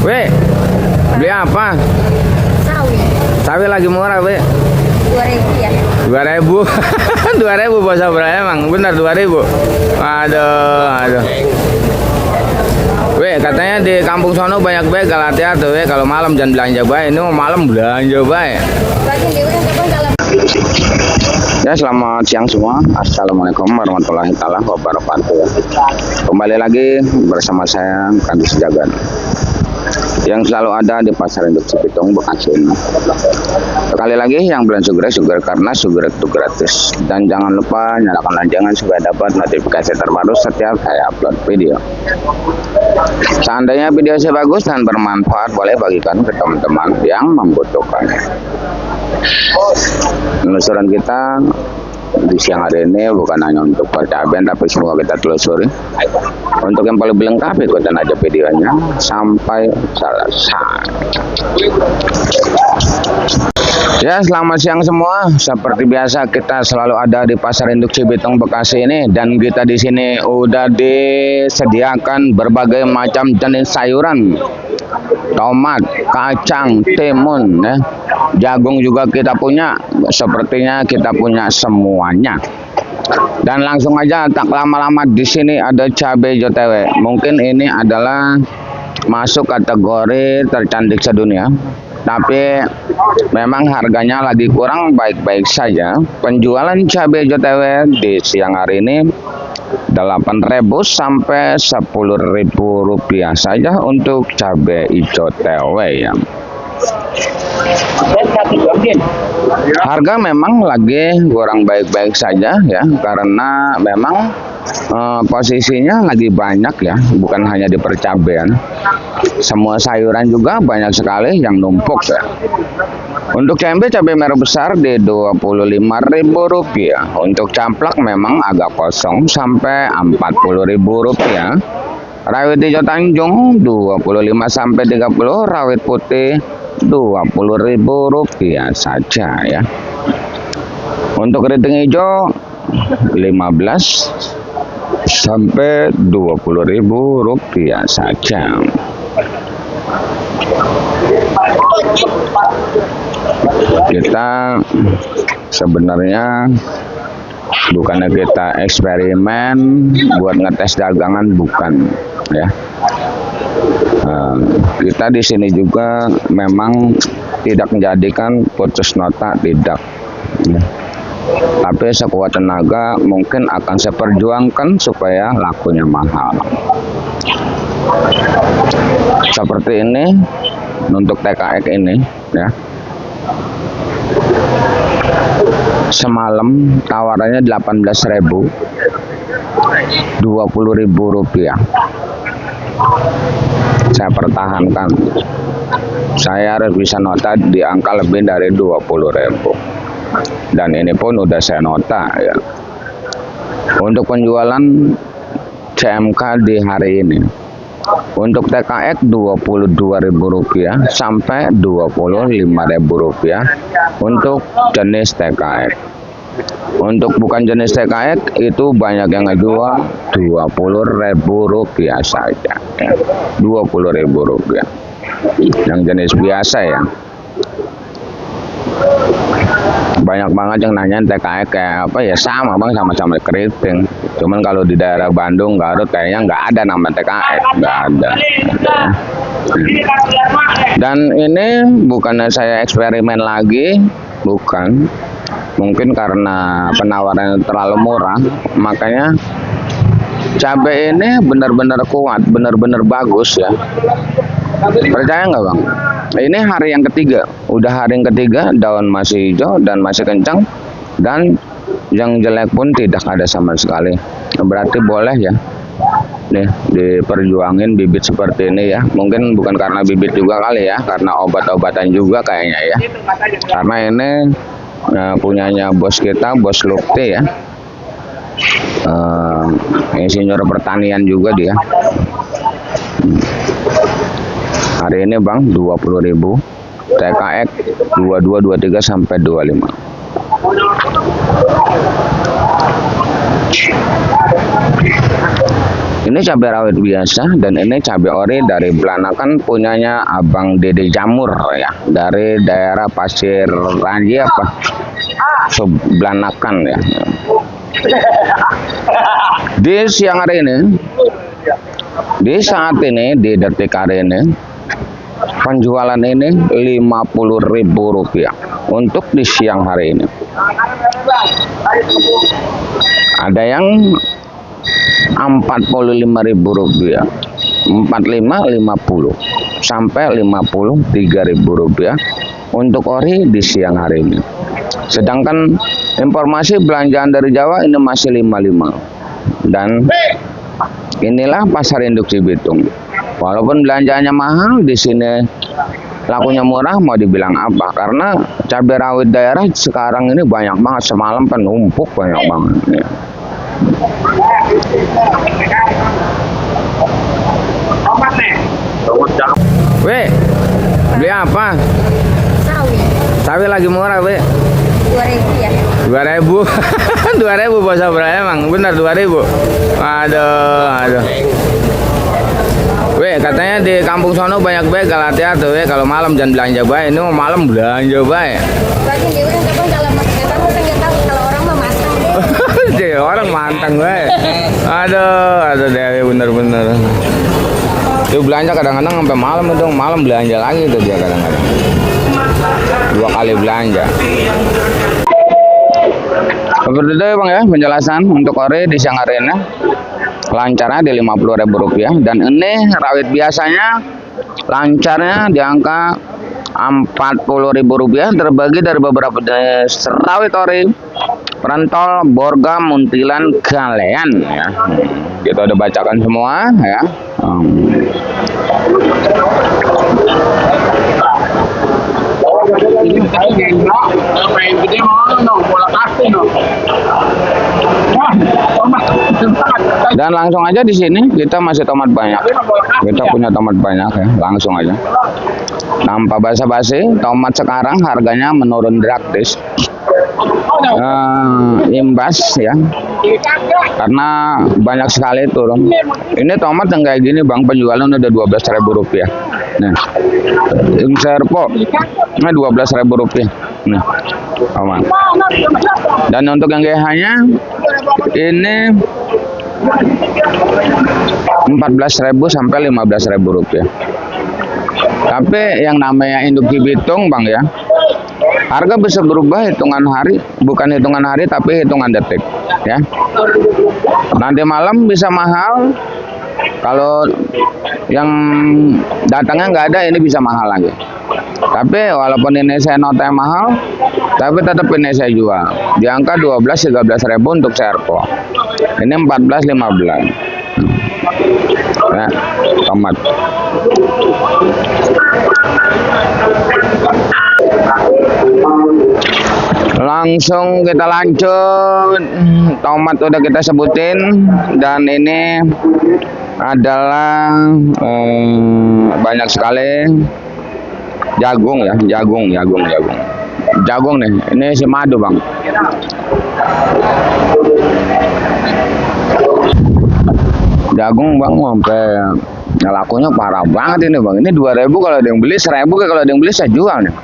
Weh, beli apa? Sawi Sawi lagi murah, weh. 2.000 ya. 2.000. 2.000 bos Abra emang. Benar 2.000. Aduh. Weh, katanya di kampung sono banyak begal, hati-hati weh kalau malam jangan belanja bae. Ini mau malam belanja bae. Bagi dia udah kapan kalau Ya, selamat siang semua. Assalamualaikum warahmatullahi wabarakatuh. Kembali lagi bersama saya Kandis Jagan yang selalu ada di Pasar Induk Cibitung, Bekasi ini. Sekali lagi yang belum sugar karena sugar itu gratis. Dan jangan lupa nyalakan loncengnya supaya dapat notifikasi terbaru setiap saya upload video. Seandainya video saya bagus dan bermanfaat, boleh bagikan ke teman-teman yang membutuhkannya. Penelusuran kita di siang hari ini bukan hanya untuk percaben, tapi semua kita telusuri. Untuk yang paling lengkap, ikutin aja videonya sampai selesai. Ya, selamat siang semua. Seperti biasa kita selalu ada di Pasar Induk Cibitung, Bekasi ini, dan kita di sini udah disediakan berbagai macam jenis sayuran. Tomat, kacang, timun, ya. Jagung juga kita punya. Sepertinya kita punya semuanya. Dan langsung aja tak lama-lama di sini ada cabai JTW. Mungkin ini adalah masuk kategori tercantik sedunia. Tapi memang harganya lagi kurang baik-baik saja. Penjualan cabai JTW di siang hari ini 8.000 sampai 10.000 rupiah saja untuk cabai hijau TW ya. Harga memang lagi kurang baik-baik saja ya, karena memang posisinya lagi banyak ya, bukan hanya di percabean. Semua sayuran juga banyak sekali yang numpuk ya. Untuk cabai merah besar di Rp25.000. Untuk camplak memang agak kosong sampai Rp40.000. Rawit hijau Tanjung 25 sampai 30, rawit putih Rp20.000 saja ya. Untuk keriting hijau 15 sampai Rp20.000 saja. Kita sebenarnya bukannya kita eksperimen buat ngetes dagangan, bukan ya. Kita di sini juga memang tidak menjadikan putus nota, tidak ya. Tapi sekuat tenaga mungkin akan saya perjuangkan supaya lakunya mahal. Seperti ini untuk TKX ini ya. Semalam tawarannya 18.000, Rp20.000. Saya pertahankan. Saya harus bisa nota di angka lebih dari 20.000. Dan ini pun udah saya nota ya. Untuk penjualan CMK di hari ini, untuk TKX Rp22.000 sampai Rp25.000 untuk jenis TKX. Untuk bukan jenis TKX itu banyak yang ngejual Rp20.000 saja ya. Rp20.000 yang jenis biasa ya. Banyak banget yang nanyain TKX kayak apa ya, sama bang, sama-sama keriting. Cuman kalau di daerah Bandung, Garut kayaknya nggak ada nama TKX, nggak ada. Dan ini bukannya saya eksperimen lagi, bukan. Mungkin karena penawaran terlalu murah, makanya cabai ini benar-benar kuat, benar-benar bagus ya. Percaya nggak bang? Ini hari yang ketiga, udah hari yang ketiga, daun masih hijau dan masih kencang, dan yang jelek pun tidak ada sama sekali. Berarti boleh ya, nih diperjuangin bibit seperti ini ya. Mungkin bukan karena bibit juga kali ya, karena obat-obatan juga kayaknya ya. Karena ini punyanya bos kita, Bos Lukti ya. Insinyur pertanian juga dia. Hari ini bang 20.000, TKX 22, 23 sampai 25. Ini cabai rawit biasa dan ini cabai ori dari Belanakan punyanya Abang Dede Jamur ya, dari daerah Pasir Raja apa Belanakan ya. Di siang hari ini, di saat ini, di detik hari ini, penjualan ini Rp50.000 untuk di siang hari ini. Ada yang Rp45.000, 45, 50 sampai Rp53.000 untuk ori di siang hari ini. Sedangkan informasi belanjaan dari Jawa ini masih 55. Dan inilah pasar induk Cibitung. Walaupun belanjaannya mahal, di sini lakunya murah, mau dibilang apa? Karena cabai rawit daerah sekarang ini banyak banget, semalam penumpuk banyak banget. Ya. Weh, beli apa? Sawi. Sawi lagi murah, weh. 2.000 ya. 2.000. 2.000 bos berapa emang? Benar 2.000. Aduh. Weh, katanya di kampung sono banyak begal, hati-hati weh kalau malam jangan belanja baik. Ini mau malam belanja baik. Bagi dia kan kapan kalau makan tahu kalau orang mah matang deh. Jadi orang mantang weh. Aduh Dewi bener-bener. Dia belanja kadang-kadang sampai malam belanja lagi itu dia kadang-kadang. 2 kali belanja. Seperti itu bang ya penjelasan untuk ori di siang hari ini. Lancarnya di Rp50.000 dan ini rawit biasanya lancarnya di angka Rp40.000 terbagi dari beberapa jenis rawit ori, Perantol, Borga, Muntilan, Galean ya. Kita udah bacakan semua ya. Dan langsung aja di sini kita masih tomat banyak. Kita punya tomat banyak ya, langsung aja. Tanpa basa-basi, tomat sekarang harganya menurun drastis. Imbas ya. Karena banyak sekali turun. Ini tomat yang kayak gini Bang, penjualan udah Rp12.000. Nah. Yang serpo ini Rp12.000. Nah. Tomat. Dan untuk yang GH-nya ini Rp14.000 sampai Rp15.000. Tapi yang namanya induk Cibitung Bang ya, harga bisa berubah hitungan hari, bukan hitungan hari tapi hitungan detik ya. Nanti malam bisa mahal, kalau yang datangnya nggak ada ini bisa mahal lagi. Tapi walaupun ini saya nota mahal, tapi tetap ini saya jual di angka 12-13.000 untuk serpo. Ini 14-15 ya, tomat. Langsung kita lanjut, tomat udah kita sebutin dan ini adalah banyak sekali jagung ya, jagung nih, ini si madu Bang. Jagung Bang sampai lakunya parah banget ini Bang. Ini 2.000 kalau ada yang beli, 1.000 kalau ada yang beli saya jual nih.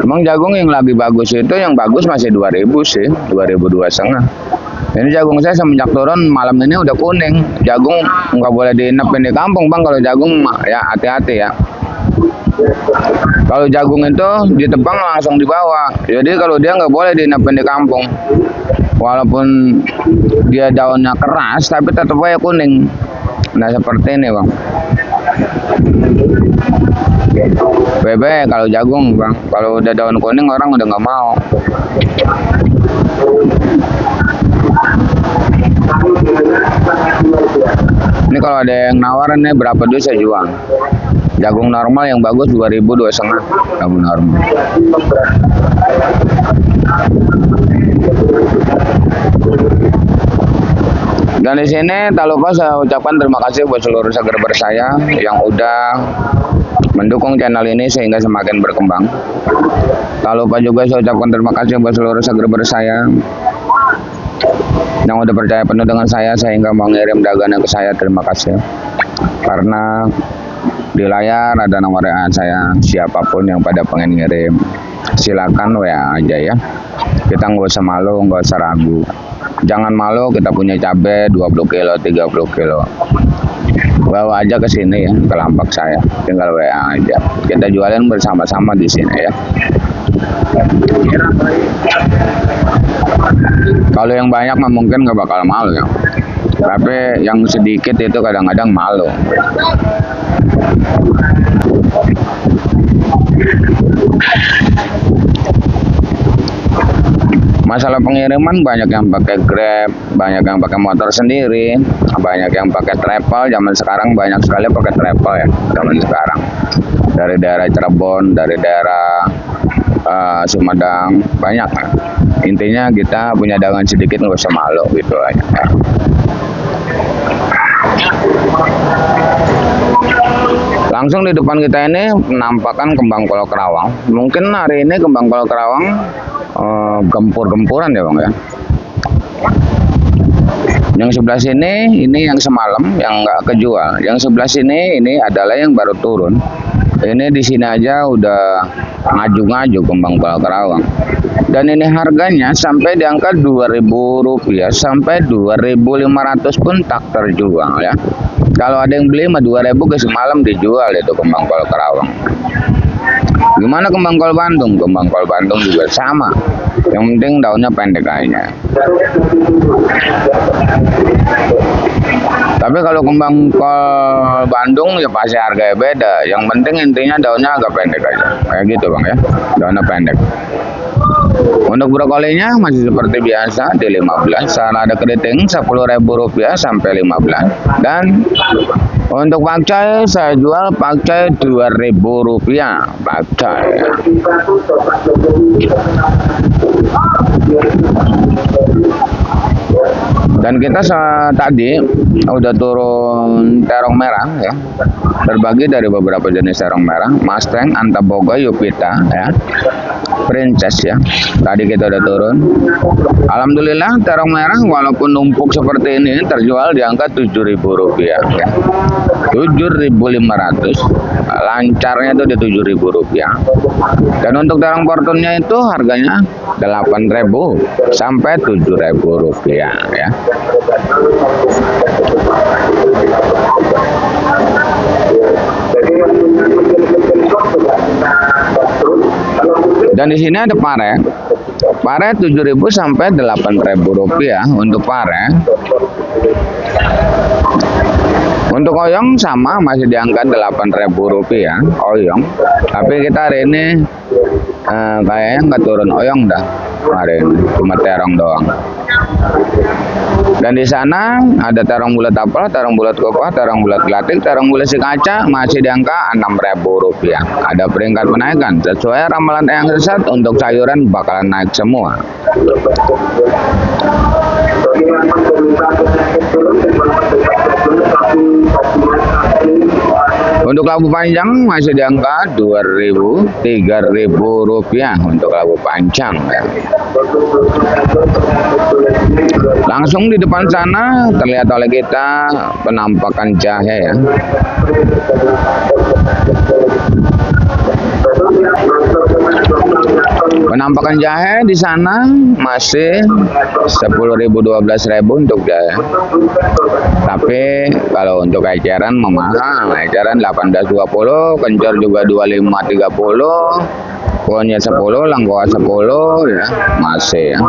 Emang jagung yang lagi bagus itu, yang bagus masih 2.000 sih, 2.250. Ini jagung saya semenjak turun malam ini udah kuning. Jagung nggak boleh diinepin di kampung Bang, kalau jagung ya hati-hati ya. Kalau jagung itu ditebang langsung dibawa. Jadi kalau dia nggak boleh diinepin di kampung. Walaupun dia daunnya keras tapi tetap aja kuning. Nah seperti ini Bang. Bebek kalau jagung Bang, kalau udah daun kuning orang udah nggak mau. Ini kalau ada yang nawarin nih berapa duit saya jual. Jagung normal yang bagus 2.000, 2,5 jagung normal. Dan di sini tak lupa saya ucapkan terima kasih buat seluruh subscriber saya yang udah mendukung channel ini sehingga semakin berkembang. Tak lupa juga saya ucapkan terima kasih buat seluruh subscriber saya yang udah percaya penuh dengan saya sehingga mau ngirim dagangan ke saya. Terima kasih. Karena di layar ada nomor WA saya, siapapun yang pada pengen ngirim silakan WA aja ya. Kita nggak usah malu, nggak usah ragu. Jangan malu, kita punya cabai 20 kilo, 30 kilo. Bawa aja ke sini ya, ke Lampak saya. Tinggal WA aja. Kita jualin bersama-sama di sini ya. Kalau yang banyak mah mungkin nggak bakal malu ya. Tapi yang sedikit itu kadang-kadang malu. Masalah pengiriman banyak yang pakai Grab, banyak yang pakai motor sendiri, banyak yang pakai travel. Zaman sekarang banyak sekali pakai travel ya, zaman sekarang. Dari daerah Cirebon, dari daerah Sumedang, banyak. Intinya kita punya dagangan sedikit nggak usah malu gitu aja. Ya. Langsung di depan kita ini penampakan kembang kol Kerawang. Mungkin hari ini kembang kol Kerawang gempur-gempuran ya bang ya. Yang sebelah sini ini yang semalam yang nggak kejual. Yang sebelah sini ini adalah yang baru turun. Ini di sini aja udah ngaju-ngaju kembang kol Kerawang. Dan ini harganya sampai di angka Rp2.000 sampai Rp2.500 pun tak terjual ya. Kalau ada yang beli mah 2.000 ke semalam dijual itu kembang kol Kerawang. Gimana kembang kol Bandung? Kembang kol Bandung juga sama. Yang penting daunnya pendek aja. Tapi kalau kembang kol Bandung ya pasti harganya beda. Yang penting intinya daunnya agak pendek aja. Kayak gitu bang ya. Daunnya pendek. Untuk brokolinya masih seperti biasa di 15. Salada keriting Rp10.000 sampai 15. Dan untuk pakcai saya jual pakcai Rp2.000 pakcai. Dan kita tadi udah turun terong merah ya, terbagi dari beberapa jenis terong merah, Mustang, Antaboga, Yupita ya, Princess ya. Tadi kita udah turun. Alhamdulillah terong merah walaupun numpuk seperti ini terjual di angka Rp7.000 ya. Rp7.500. Lancarnya itu di Rp7.000. Dan untuk terong portunnya itu harganya Rp8.000 sampai Rp7.000 ya. Dan di sini ada pare. Pare Rp7.000 sampai Rp8.000 untuk pare. Untuk oyong sama masih diangkat Rp8.000 oyong. Tapi kita hari ini kayaknya nggak turun oyong dah hari ini, cuma terong doang. Dan di sana ada terong bulat apel, terong bulat kopah, terong bulat gelatik, terong bulat si kaca masih di angka Rp6.000. Ada peringkat penaikan sesuai ramalan yang sesat. Untuk sayuran bakalan naik semua. Untuk labu panjang masih di angka Rp2.000, Rp3.000 untuk labu panjang ya. Langsung di depan sana terlihat oleh kita penampakan jahe ya. Penampakan jahe di sana masih Rp10.000, Rp12.000 untuk jahe. Tapi kalau untuk eceran mahal, eceran Rp18.20, kencur juga Rp25.30, pohonnya Rp10, langkoa Rp10 ya, masih ya.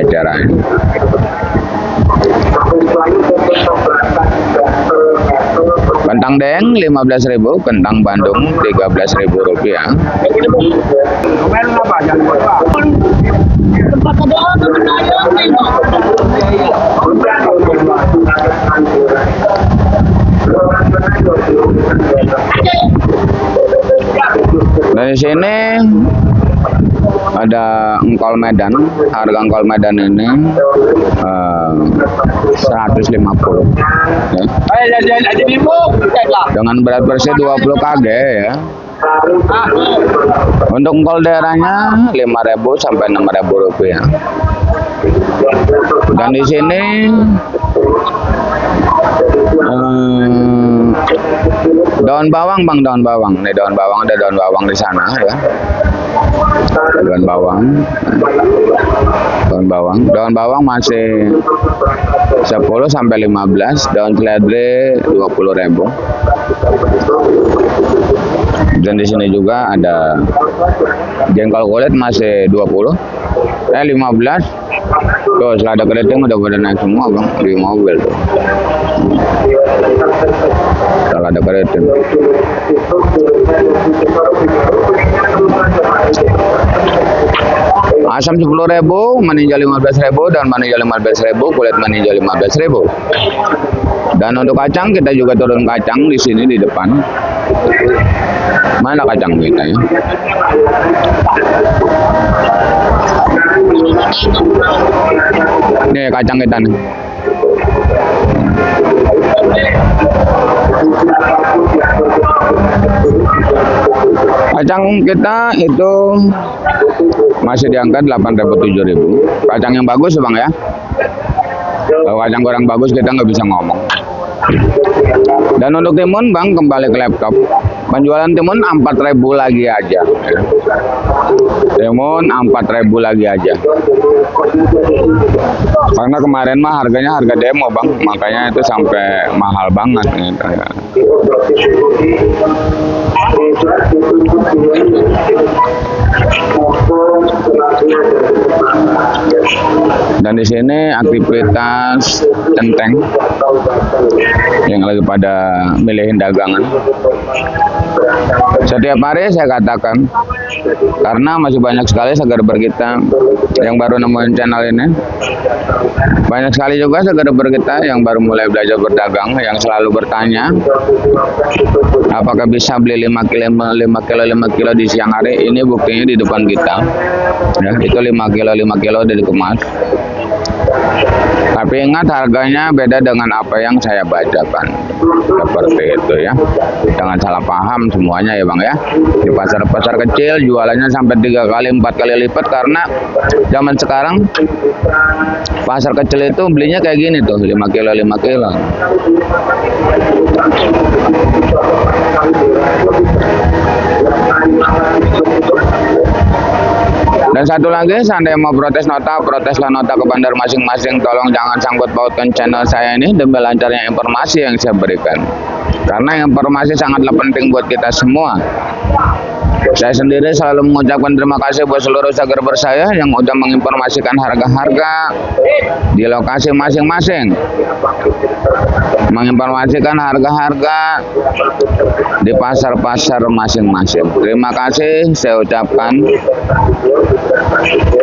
Eceran. Kentang deng Rp15.000, kentang Bandung Rp13.000. Dari sini ada engkol Medan. Harga engkol Medan ini 150 ya. Dengan berat bersih 20 kg ya. Untuk engkol daerahnya Rp5.000 sampai Rp6.000. Dan di sini daun bawang bang, daun bawang. Nih daun bawang, ada daun bawang di sana ya. Daun bawang, daun bawang masih 10 sampai 15, daun seledri 20.000. Dan di sini juga ada jengkol kulit masih 15. Tuh selada keriting udah pada naik semua bang di mobil tuh. Selada keriting. Asam 10.000, meninjau 15.000, dan meninjau 15.000, kulit meninjau 15.000. Dan untuk kacang kita juga turun kacang di sini di depan. Mana kacang kita ya? Nih kacang kita nih. Kacang kita itu masih di angka 8.000 7.000. Kacang yang bagus bang ya. Kalau kacang kurang bagus kita nggak bisa ngomong. Dan untuk timun bang, kembali ke laptop. Penjualan timun 4.000 lagi aja. Timun 4.000 lagi aja. Karena kemarin mah harganya harga demo bang, makanya itu sampai mahal banget gitu ya. Dan di sini aktivitas centeng yang lagi pada milihin dagangan. Setiap hari saya katakan, karena masih banyak sekali subscriber kita yang baru nemuin channel ini. Banyak sekali juga subscriber kita yang baru mulai belajar berdagang, yang selalu bertanya, apakah bisa beli 5 kilo di siang hari. Ini buktinya di depan kita. Ya, itu 5 kilo udah dikemas. Tapi ingat harganya beda dengan apa yang saya bacakan. Seperti itu ya. Jangan salah paham semuanya ya bang ya. Di pasar-pasar kecil jualannya sampai 3 kali 4 kali lipat, karena zaman sekarang pasar kecil itu belinya kayak gini tuh, 5 kilo. Dan satu lagi, seandainya mau protes nota, proteslah nota ke bandar masing-masing. Tolong jangan sangkut pautkan channel saya ini demi lancarnya informasi yang saya berikan. Karena informasi sangatlah penting buat kita semua. Saya sendiri selalu mengucapkan terima kasih buat seluruh subscriber saya yang udah menginformasikan harga-harga di lokasi masing-masing. Menginformasikan harga-harga di pasar-pasar masing-masing. Terima kasih saya ucapkan.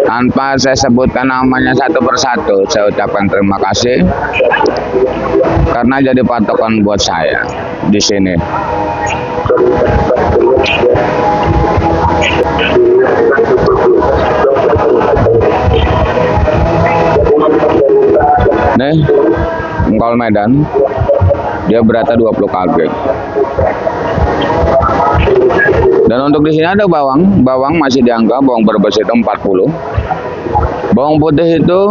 Tanpa saya sebutkan namanya satu persatu, saya ucapkan terima kasih. Karena jadi patokan buat saya di sini. Nih, engkol Medan, dia beratnya 20 kg. Dan untuk di sini ada bawang, masih di angka bawang berbes itu 40. Bawang putih itu,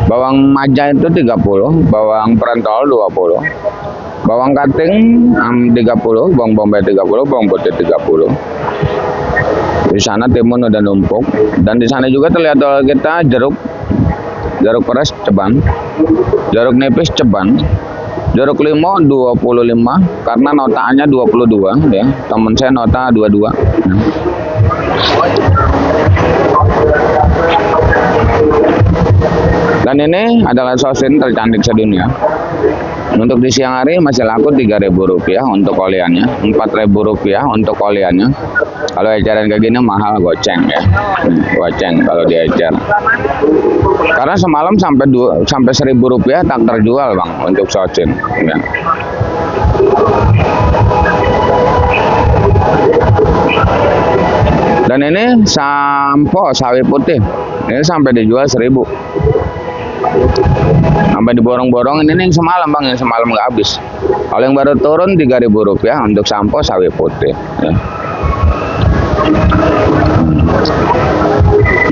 bawang maja itu 30, bawang pentol 20. Bawang kating 30, bawang bombay 30, bawang putih 30. Di sana timun udah numpuk, dan di sana juga terlihat oleh kita jeruk peres ceban, jeruk nipis ceban, jeruk limau 25, karena notaannya 22 ya. Temen saya nota 22. Dan ini adalah sosin tercantik sedunia. Untuk di siang hari masih laku Rp3.000 untuk oliannya, Rp4.000 untuk oliannya. Kalau eceran kayak gini mahal, goceng ya, goceng kalau diecer. Karena semalam sampai Rp1.000 tak terjual bang untuk sosin. Ya. Dan ini sampo sawi putih, ini sampai dijual 1.000. Sampai diborong-borong. Ini yang semalam bang, yang semalam nggak habis. Kalau yang baru turun Rp3.000 untuk sampo sawi putih ya.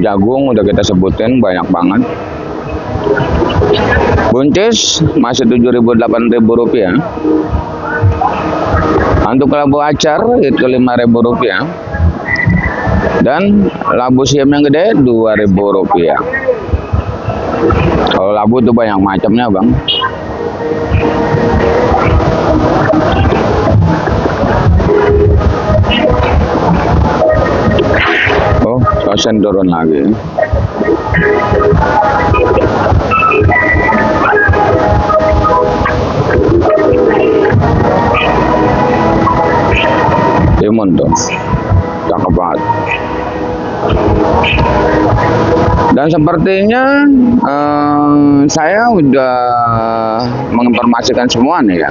Jagung udah kita sebutin banyak banget. Buncis masih 7.000 8.000 rupiah. Untuk labu acar itu 5.000 rupiah. Dan labu siam yang gede 2.000 rupiah. Kalau labu itu banyak macamnya bang. Oh, sosen turun lagi. Timun tuh, cakep banget. Dan sepertinya saya udah menginformasikan semua nih ya.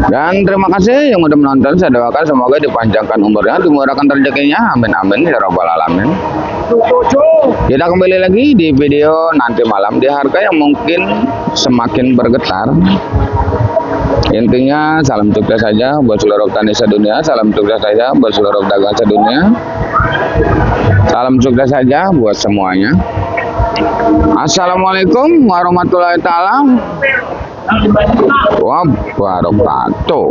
Dan terima kasih yang udah menonton. Saya doakan semoga dipanjangkan umurnya, dimurahkan rezekinya. Amin amin ya rabbal alamin. Kita kembali lagi di video nanti malam di harga yang mungkin semakin bergetar. Intinya salam sukses saja buat seluruh petani sedunia, salam sukses saja buat seluruh pedagang sedunia, salam sukses saja buat semuanya. Assalamualaikum warahmatullahi taala wabarakatuh.